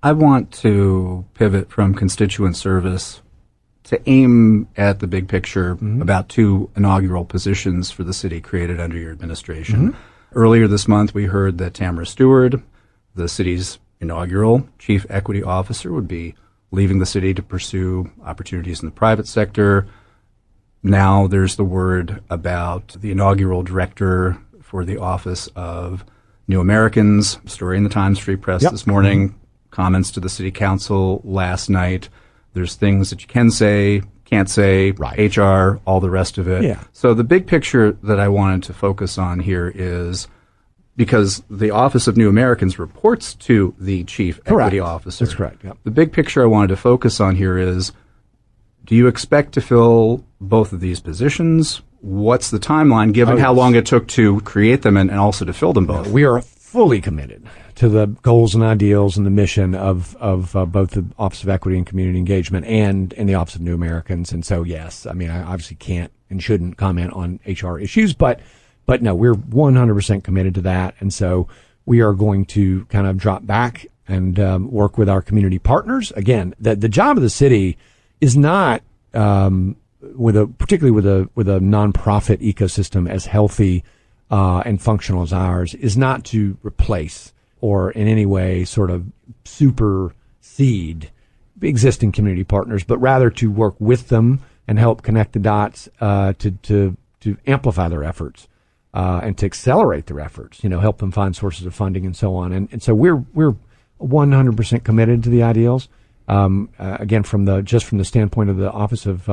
I want to pivot from constituent service to aim at the big picture about two inaugural positions for the city created under your administration. Earlier this month, we heard that Tamara Stewart, the city's inaugural chief equity officer, would be leaving the city to pursue opportunities in the private sector. Now there's the word about the inaugural director for the Office of New Americans. Story in the Times Free Press this morning. Comments to the city council last night. There's things that you can say, can't say, HR, all the rest of it. Yeah. So the big picture that I wanted to focus on here is, because the Office of New Americans reports to the chief equity officer. That's correct. Yep. The big picture I wanted to focus on here is, do you expect to fill both of these positions? What's the timeline, given how long it took to create them and also to fill them both? We are fully committed to the goals and ideals and the mission of both the Office of Equity and Community Engagement and the Office of New Americans. And so, yes, I mean, I obviously can't and shouldn't comment on HR issues, but no, we're 100% committed to that. And so we are going to kind of drop back and work with our community partners. Again, the job of the city is not, particularly with a nonprofit ecosystem as healthy and functional as ours, is not to replace or in any way sort of supersede existing community partners, but rather to work with them and help connect the dots to amplify their efforts and to accelerate their efforts. Help them find sources of funding and so on. And so we're 100% committed to the ideals. Again, from the standpoint of the Office of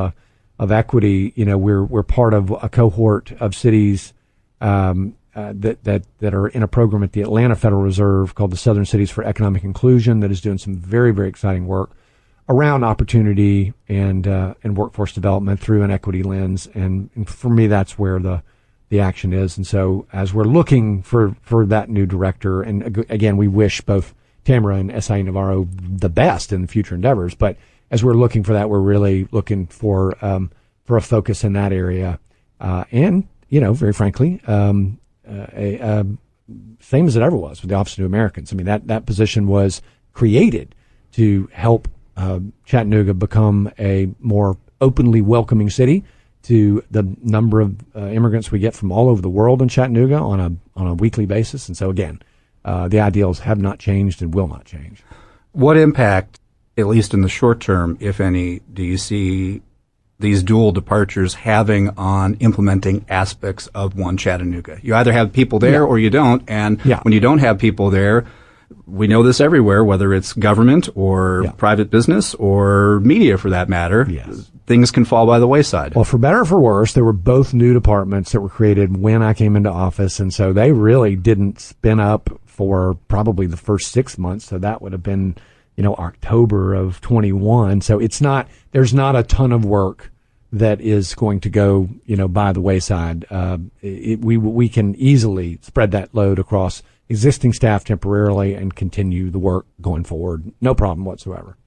Equity, we're part of a cohort of cities that are in a program at the Atlanta Federal Reserve called the Southern Cities for Economic Inclusion that is doing some very, very exciting work around opportunity and workforce development through an equity lens. And for me, that's where the action is. And so as we're looking for that new director, and again, we wish both Tamara and S.I. Navarro the best in the future endeavors, but as we're looking for that, we're really looking for a focus in that area. And, very frankly, same as it ever was with the Office of New Americans. I mean, that position was created to help Chattanooga become a more openly welcoming city to the number of immigrants we get from all over the world in Chattanooga on a weekly basis. And so, again, the ideals have not changed and will not change. What impact, at least in the short term, if any, do you see these dual departures having on implementing aspects of One Chattanooga? You either have people there or you don't. And when you don't have people there, we know this everywhere, whether it's government or private business or media for that matter, things can fall by the wayside. Well, for better or for worse, there were both new departments that were created when I came into office. And so they really didn't spin up for probably the first 6 months. So that would have been, October of 21. So there's not a ton of work that is going to go, by the wayside. We can easily spread that load across existing staff temporarily and continue the work going forward. No problem whatsoever.